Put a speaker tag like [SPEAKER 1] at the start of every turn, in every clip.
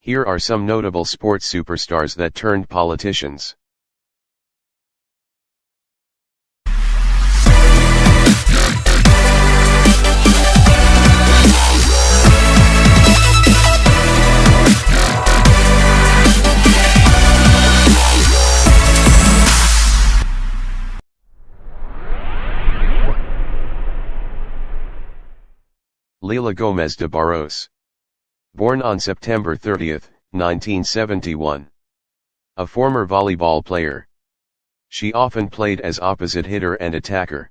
[SPEAKER 1] Here are some notable sports superstars that turned politicians. Leila Gómez de Barros. Born on September 30, 1971. A former volleyball player. She often played as opposite hitter and attacker.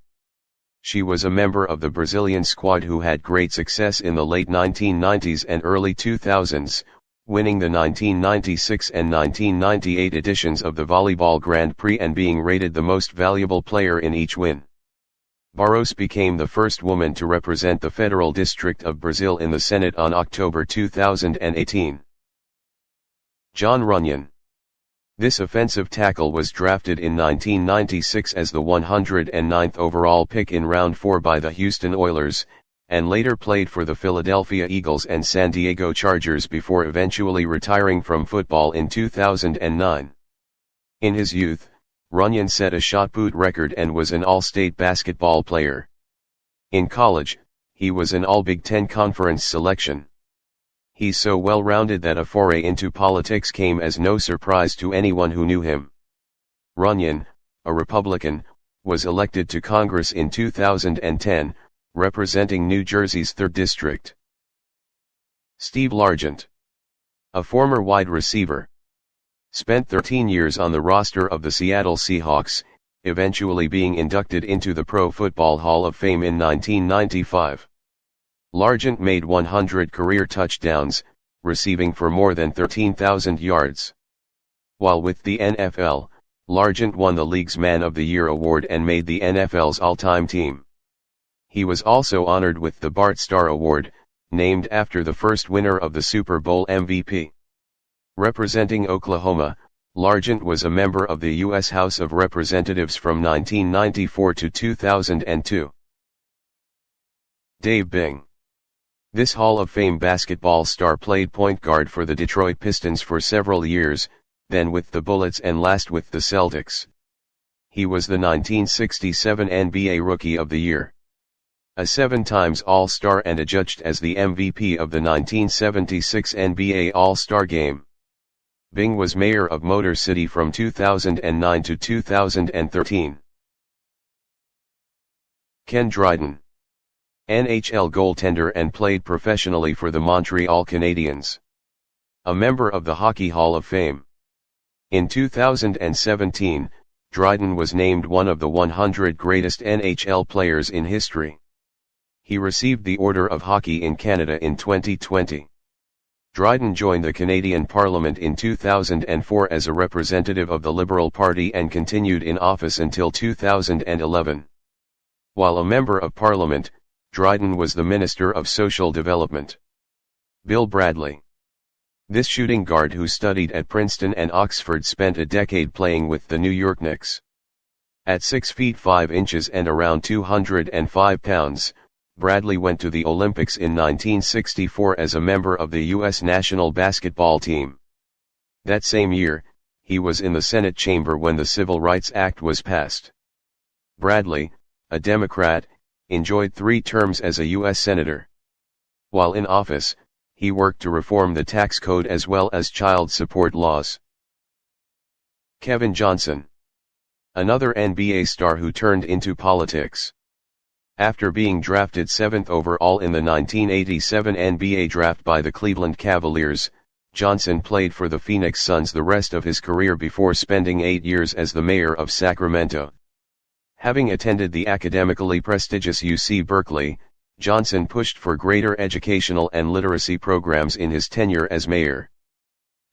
[SPEAKER 1] She was a member of the Brazilian squad who had great success in the late 1990s and early 2000s, winning the 1996 and 1998 editions of the Volleyball Grand Prix and being rated the most valuable player in each win. Barros became the first woman to represent the Federal District of Brazil in the Senate on October 2018. Jon Runyan. This offensive tackle was drafted in 1996 as the 109th overall pick in round 4 by the Houston Oilers, and later played for the Philadelphia Eagles and San Diego Chargers before eventually retiring from football in 2009. In his youth, Runyan set a shot put record and was an all-state basketball player. In college, he was an All-Big Ten Conference selection. He's so well-rounded that a foray into politics came as no surprise to anyone who knew him. Runyan, a Republican, was elected to Congress in 2010, representing New Jersey's 3rd District. Steve Largent. A former wide receiver. Spent 13 years on the roster of the Seattle Seahawks, eventually being inducted into the Pro Football Hall of Fame in 1995. Largent made 100 career touchdowns, receiving for more than 13,000 yards. While with the NFL, Largent won the league's Man of the Year award and made the NFL's all-time team. He was also honored with the Bart Starr Award, named after the first winner of the Super Bowl MVP. Representing Oklahoma, Largent was a member of the U.S. House of Representatives from 1994 to 2002. Dave Bing. This Hall of Fame basketball star played point guard for the Detroit Pistons for several years, then with the Bullets and last with the Celtics. He was the 1967 NBA Rookie of the Year. A 7-time All-Star and adjudged as the MVP of the 1976 NBA All-Star Game. Bing was mayor of Motor City from 2009 to 2013. Ken Dryden. NHL goaltender and played professionally for the Montreal Canadiens. A member of the Hockey Hall of Fame. In 2017, Dryden was named one of the 100 greatest NHL players in history. He received the Order of Hockey in Canada in 2020. Dryden joined the Canadian Parliament in 2004 as a representative of the Liberal Party and continued in office until 2011. While a member of Parliament, Dryden was the Minister of Social Development. Bill Bradley. This shooting guard who studied at Princeton and Oxford spent a decade playing with the New York Knicks. At 6 feet 5 inches and around 205 pounds, Bradley went to the Olympics in 1964 as a member of the U.S. national basketball team. That same year, he was in the Senate chamber when the Civil Rights Act was passed. Bradley, a Democrat, enjoyed 3 terms as a U.S. Senator. While in office, he worked to reform the tax code as well as child support laws. Kevin Johnson. Another NBA star who turned into politics. After being drafted 7th overall in the 1987 NBA draft by the Cleveland Cavaliers, Johnson played for the Phoenix Suns the rest of his career before spending 8 years as the mayor of Sacramento. Having attended the academically prestigious UC Berkeley, Johnson pushed for greater educational and literacy programs in his tenure as mayor.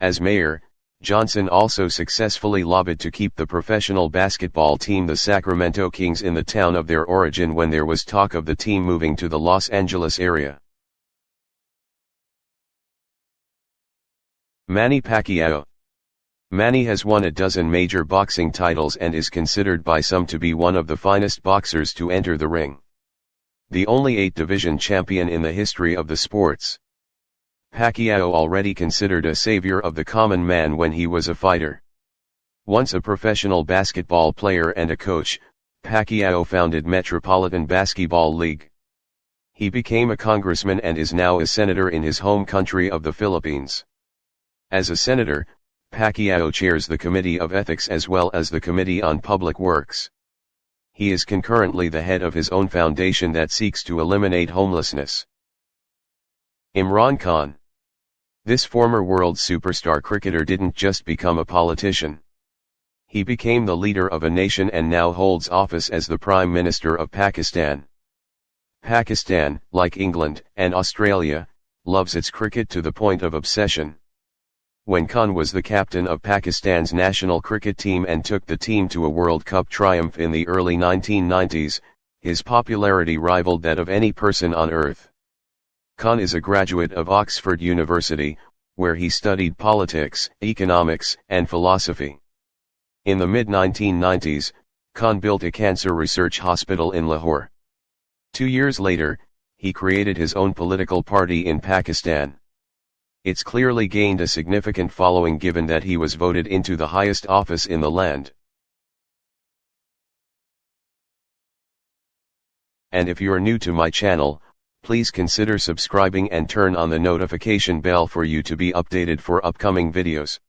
[SPEAKER 1] As mayor, Johnson also successfully lobbied to keep the professional basketball team the Sacramento Kings in the town of their origin when there was talk of the team moving to the Los Angeles area. Manny Pacquiao. Manny has won a dozen major boxing titles and is considered by some to be one of the finest boxers to enter the ring. The only 8-division champion in the history of the sports. Pacquiao already considered a savior of the common man when he was a fighter. Once a professional basketball player and a coach, Pacquiao founded Metropolitan Basketball League. He became a congressman and is now a senator in his home country of the Philippines. As a senator, Pacquiao chairs the Committee of Ethics as well as the Committee on Public Works. He is concurrently the head of his own foundation that seeks to eliminate homelessness. Imran Khan. This former world superstar cricketer didn't just become a politician. He became the leader of a nation and now holds office as the Prime Minister of Pakistan. Pakistan, like England and Australia, loves its cricket to the point of obsession. When Khan was the captain of Pakistan's national cricket team and took the team to a World Cup triumph in the early 1990s, his popularity rivaled that of any person on earth. Khan is a graduate of Oxford University, where he studied politics, economics, and philosophy. In the mid-1990s, Khan built a cancer research hospital in Lahore. 2 years later, he created his own political party in Pakistan. It's clearly gained a significant following given that he was voted into the highest office in the land. And if you are new to my channel, please consider subscribing and turn on the notification bell for you to be updated for upcoming videos.